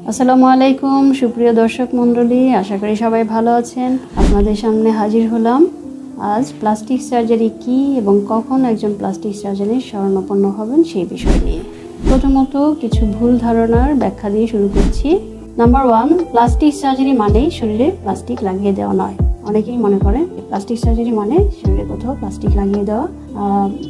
আসসালামু আলাইকুম সুপ্রিয় দর্শক মণ্ডলী, আশা করি সবাই ভালো আছেন। আপনাদের সামনে হাজির হলাম আজ প্লাস্টিক সার্জারি কি এবং কখন একজন প্লাস্টিক সার্জনের শরণাপন্ন হবেন সেই বিষয় নিয়ে। প্রথমত কিছু ভুল ধারণার ব্যাখ্যা দিয়ে শুরু করছি। নাম্বার 1, প্লাস্টিক সার্জারি মানেই শরীরে প্লাস্টিক লাগিয়ে দেওয়া নয়। অনেকেই মনে করেন প্লাস্টিক সার্জারি মানে শরীরে কোথাও প্লাস্টিক লাগিয়ে দেওয়া,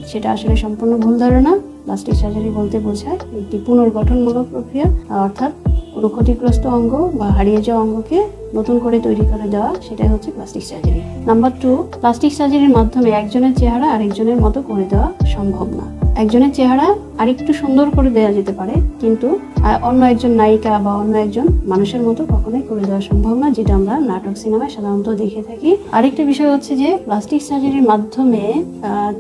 সেটা আসলে সম্পূর্ণ ভুল ধারণা। প্লাস্টিক সার্জারি বলতে বোঝায় একটি পুনর্গঠনমূলক প্রক্রিয়া, অর্থাৎ কোনো ক্ষতিগ্রস্ত অঙ্গ বা হারিয়ে যাওয়া অঙ্গকে নতুন করে তৈরি করে দেওয়া, সেটাই হচ্ছে প্লাস্টিক সার্জারি। নাম্বার 2, প্লাস্টিক সার্জারির মাধ্যমে একজনের চেহারা আরেকজনের মতো করে দেওয়া সম্ভব না। একজনের চেহারা আরেকটু সুন্দর করে দেওয়া যেতে পারে, কিন্তু অন্য একজন নায়িকা বা অন্য একজন মানুষের মতো কখনোই করে দেওয়া সম্ভব না, যেটা আমরা নাটক সিনেমায় সাধারণত দেখে থাকি। আরেকটা বিষয় হচ্ছে যে প্লাস্টিক সার্জারির মাধ্যমে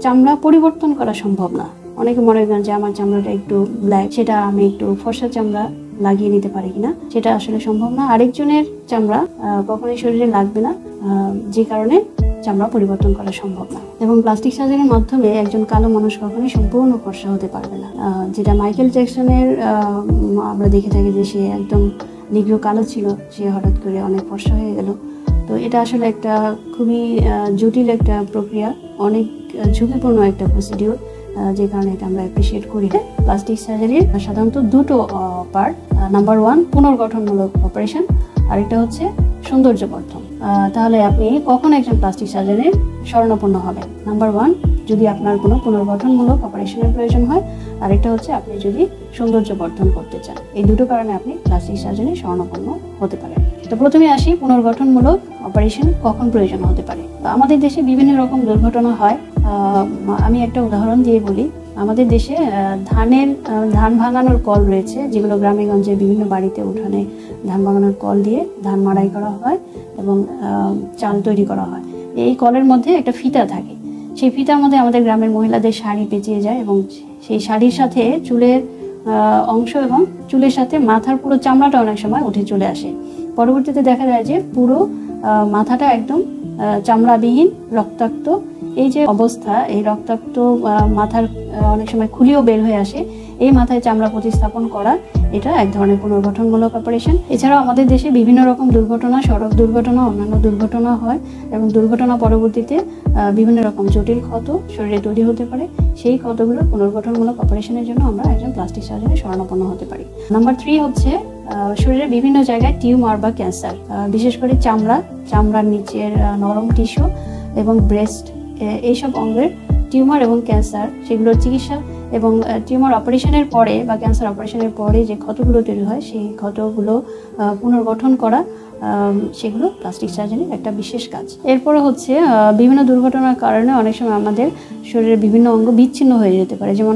চামড়া পরিবর্তন করা সম্ভব না। অনেকে মনে করেন যে আমার চামড়াটা একটু ব্ল্যাক, সেটা আমি একটু ফর্সা চামড়া লাগিয়ে নিতে পারি কিনা, সেটা আসলে সম্ভব না। আরেকজনের চামড়া কখনোই শরীরে লাগবে না, যে কারণে চামড়া পরিবর্তন করা সম্ভব না। এবং প্লাস্টিক সার্জারির মাধ্যমে একজন কালো মানুষ কখনোই সম্পূর্ণ ফর্সা হতে পারবে না, যেটা মাইকেল জ্যাকসনের আমরা দেখে থাকি যে সে একদম নিগ্রো কালো ছিল, সে হঠাৎ করে অনেক ফর্সা হয়ে গেল। তো এটা আসলে একটা খুবই জটিল একটা প্রক্রিয়া, অনেক ঝুঁকিপূর্ণ একটা প্রসিডিউর, যে কারণে এটা আমরা অ্যাপ্রিসিয়েট করি। প্লাস্টিক সার্জারির সাধারণত দুটো পার্ট। নাম্বার 1, পুনর্গঠনমূলক অপারেশন, আরেকটা হচ্ছে সৌন্দর্যবর্ধন। তাহলে আপনি কখন একজন প্লাস্টিক সার্জনের শরণাপন্ন হবেন? নাম্বার 1, যদি আপনার কোনো পুনর্গঠনমূলক অপারেশনের প্রয়োজন হয়, আরেকটা হচ্ছে আপনি যদি সৌন্দর্যবর্ধন করতে চান। এই দুটো কারণে আপনি প্লাস্টিক সার্জনের শরণাপন্ন হতে পারেন। তো প্রথমে আসি পুনর্গঠনমূলক অপারেশন কখন প্রয়োজন হতে পারে। আমাদের দেশে বিভিন্ন রকম দুর্ঘটনা হয়। আমি একটা উদাহরণ দিয়ে বলি। আমাদের দেশে ধান ভাঙানোর কল রয়েছে, যেগুলো গ্রামে গঞ্জে বিভিন্ন বাড়িতে উঠানে ধান ভাঙানোর কল দিয়ে ধান মাড়াই করা হয় এবং চাল তৈরি করা হয়। এই কলের মধ্যে একটা ফিতা থাকে, সেই ফিতার মধ্যে আমাদের গ্রামের মহিলাদের শাড়ি পেঁচিয়ে যায় এবং সেই শাড়ির সাথে চুলের অংশ এবং চুলের সাথে মাথার পুরো চামড়াটা অনেক সময় উঠে চলে আসে। পরবর্তীতে দেখা যায় যে পুরো মাথাটা একদম চামড়াবিহীন, রক্তাক্ত। এই যে অবস্থা, এই রক্তাক্ত মাথার অনেক সময় খুলিও বের হয়ে আসে, এই মাথায় চামড়া প্রতিস্থাপন করা, এটা এক ধরনের পুনর্গঠনমূলক অপারেশন। এছাড়াও আমাদের দেশে বিভিন্ন রকম দুর্ঘটনা, সড়ক দুর্ঘটনা, অন্যান্য দুর্ঘটনা হয় এবং দুর্ঘটনা পরবর্তীতে বিভিন্ন রকম জটিল ক্ষত শরীরে তৈরি হতে পারে। সেই ক্ষতগুলো পুনর্গঠনমূলক অপারেশনের জন্য আমরা একজন প্লাস্টিক সার্জনের শরণাপন্ন হতে পারি। নাম্বার 3 হচ্ছে শরীরের বিভিন্ন জায়গায় টিউমার বা ক্যান্সার, বিশেষ করে চামড়ার নিচের নরম টিস্যু এবং ব্রেস্ট, এইসব অঙ্গের টিউমার এবং ক্যান্সার, সেগুলোর চিকিৎসা এবং টিউমার অপারেশনের পরে বা ক্যান্সার অপারেশনের পরে যে ক্ষতগুলো তৈরি হয়, সেই ক্ষতগুলো পুনর্গঠন করা, সেগুলো প্লাস্টিক সার্জারির একটা বিশেষ কাজ। এরপরে হচ্ছে বিভিন্ন দুর্ঘটনার কারণে অনেক সময় আমাদের শরীরের বিভিন্ন অঙ্গ বিচ্ছিন্ন হয়ে যেতে পারে, যেমন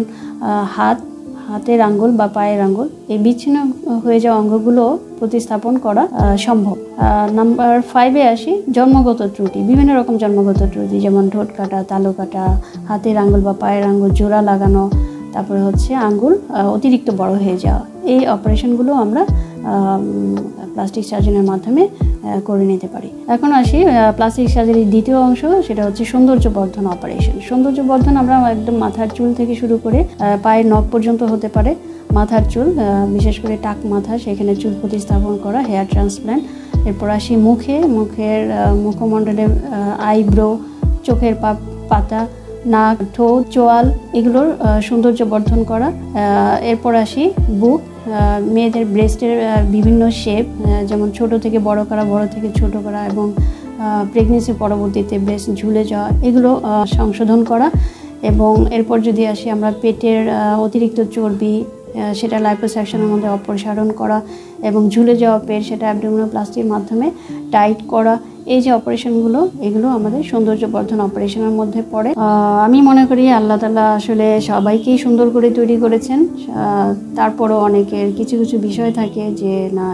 হাতের আঙ্গুল বা পায়ের আঙ্গুল। এই বিচ্ছিন্ন হয়ে যাওয়া অঙ্গগুলো প্রতিস্থাপন করা সম্ভব। নাম্বার 5-এ আসি জন্মগত ত্রুটি। বিভিন্ন রকম জন্মগত ত্রুটি, যেমন ঠোঁট কাটা, তালু কাটা, হাতের আঙ্গুল বা পায়ের আঙ্গুল জোড়া লাগানো, তারপরে হচ্ছে আঙ্গুল অতিরিক্ত বড় হয়ে যাওয়া। এই অপারেশনগুলো আমরা প্লাস্টিক সার্জনের মাধ্যমে করে নিতে পারি। এখন আসি প্লাস্টিক সার্জারির দ্বিতীয় অংশ, সেটা হচ্ছে সৌন্দর্যবর্ধন অপারেশন। সৌন্দর্যবর্ধন আমরা একদম মাথার চুল থেকে শুরু করে পায়ের নখ পর্যন্ত হতে পারে। মাথার চুল, বিশেষ করে টাক মাথা, সেখানে চুল প্রতিস্থাপন করা, হেয়ার ট্রান্সপ্ল্যান্ট। এরপর আসি মুখের মুখমণ্ডলে আইব্রো, চোখের পাতা, নাক, ঠোঁট, চোয়াল, এগুলোর সৌন্দর্যবর্ধন করা। এরপর আসি বুক, মেয়েদের ব্রেস্টের বিভিন্ন শেপ, যেমন ছোট থেকে বড় করা, বড় থেকে ছোট করা এবং প্রেগনেন্সির পরবর্তীতে ব্রেস্ট ঝুলে যাওয়া, এগুলো সংশোধন করা। এবং এরপর যদি আসি আমরা পেটের অতিরিক্ত চর্বি, সেটা লাইপোসাকশনের মধ্যে অপসারণ করা এবং ঝুলে যাওয়া পেট, সেটা অ্যাবডোমিনোপ্লাস্টির মাধ্যমে টাইট করা। এই যে অপারেশনগুলো, এগুলো আমাদের সৌন্দর্যবর্ধন অপারেশনের মধ্যে পড়ে। আমি মনে করি আল্লাহ তাআলা আসলে সবাইকেই সুন্দর করে তৈরি করেছেন। তারপরও অনেকের কিছু কিছু বিষয় থাকে যে না,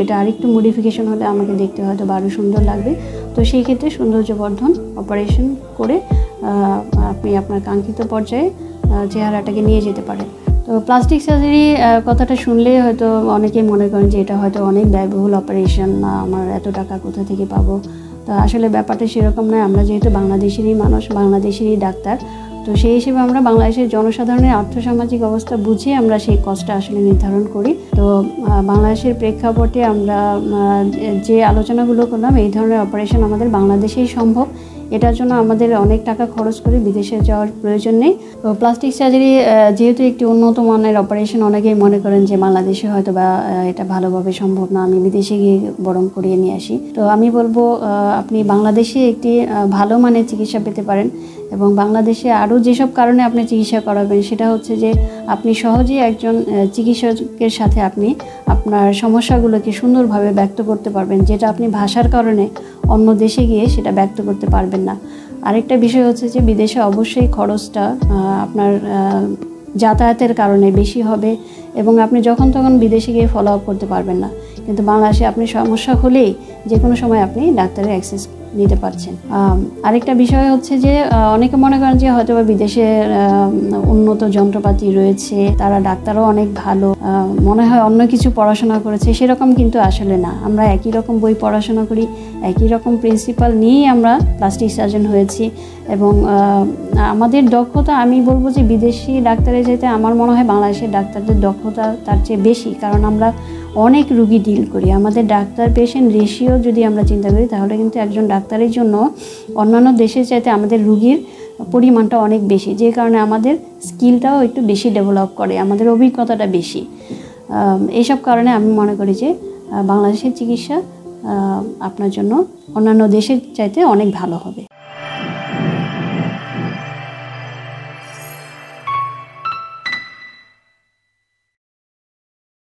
এটা আরেকটু মডিফিকেশন হলে আমাকে দেখতে হয়তো আরও সুন্দর লাগবে। তো সেই ক্ষেত্রে সৌন্দর্যবর্ধন অপারেশন করে আপনি আপনার কাঙ্ক্ষিত পর্যায়ে চেহারাটাকে নিয়ে যেতে পারেন। তো প্লাস্টিক সার্জারি কথাটা শুনলে হয়তো অনেকেই মনে করেন যে এটা হয়তো অনেক ব্যয়বহুল অপারেশন, না আমার এত টাকা কোথা থেকে পাবো। তো আসলে ব্যাপারটা সেরকম নয়। আমরা যেহেতু বাংলাদেশেরই মানুষ, বাংলাদেশেরই ডাক্তার, তো সেই হিসেবে আমরা বাংলাদেশের জনসাধারণের আর্থসামাজিক অবস্থা বুঝে আমরা সেই কস্টটা আসলে নির্ধারণ করি। তো বাংলাদেশের প্রেক্ষাপটে আমরা যে আলোচনাগুলো করলাম, এই ধরনের অপারেশন আমাদের বাংলাদেশেই সম্ভব। এটার জন্য আমাদের অনেক টাকা খরচ করে বিদেশে যাওয়ার প্রয়োজন নেই। তো প্লাস্টিক সার্জারি যেহেতু একটি উন্নত মানের অপারেশন, অনেকেই মনে করেন যে বাংলাদেশে হয়তো বা এটা ভালোভাবে সম্ভব না, আমি বিদেশে গিয়ে বরং করিয়ে নিয়ে আসি। তো আমি বলবো আপনি বাংলাদেশে একটি ভালো মানের চিকিৎসা পেতে পারেন। এবং বাংলাদেশে আরও যেসব কারণে আপনি চিকিৎসা করাবেন সেটা হচ্ছে যে আপনি সহজেই একজন চিকিৎসকের সাথে আপনি আপনার সমস্যাগুলোকে সুন্দরভাবে ব্যক্ত করতে পারবেন, যেটা আপনি ভাষার কারণে অন্য দেশে গিয়ে সেটা ব্যক্ত করতে পারবেন না। আরেকটা বিষয় হচ্ছে যে বিদেশে অবশ্যই খরচটা আপনার যাতায়াতের কারণে বেশি হবে এবং আপনি যখন তখন বিদেশে গিয়ে ফলো আপ করতে পারবেন না। কিন্তু বাংলাদেশে আপনি সমস্যা হলেই যে কোনো সময় আপনি ডাক্তারের অ্যাক্সেস নিতে পারছেন। আরেকটা বিষয় হচ্ছে যে অনেকে মনে করেন যে হয়তো বা বিদেশে উন্নত যন্ত্রপাতি রয়েছে, তারা ডাক্তারও অনেক ভালো, মনে হয় অন্য কিছু পড়াশোনা করেছে, সেরকম কিন্তু আসলে না। আমরা একই রকম বই পড়াশোনা করি, একই রকম প্রিন্সিপাল নিয়েই আমরা প্লাস্টিক সার্জন হয়েছি এবং আমাদের দক্ষতা, আমি বলবো যে বিদেশি ডাক্তারের চাইতে আমার মনে হয় বাংলাদেশের ডাক্তারদের দক্ষতা তার চেয়ে বেশি, কারণ আমরা অনেক রুগী ডিল করি। আমাদের ডাক্তার পেশেন্ট রেশিও যদি আমরা চিন্তা করি তাহলে কিন্তু একজন ডাক্তারের জন্য অন্যান্য দেশের চাইতে আমাদের রুগীর পরিমাণটা অনেক বেশি, যে কারণে আমাদের স্কিলটাও একটু বেশি ডেভেলপ করে, আমাদের অভিজ্ঞতাটা বেশি। এইসব কারণে আমি মনে করি যে বাংলাদেশের চিকিৎসা আপনার জন্য অন্যান্য দেশের চাইতে অনেক ভালো হবে।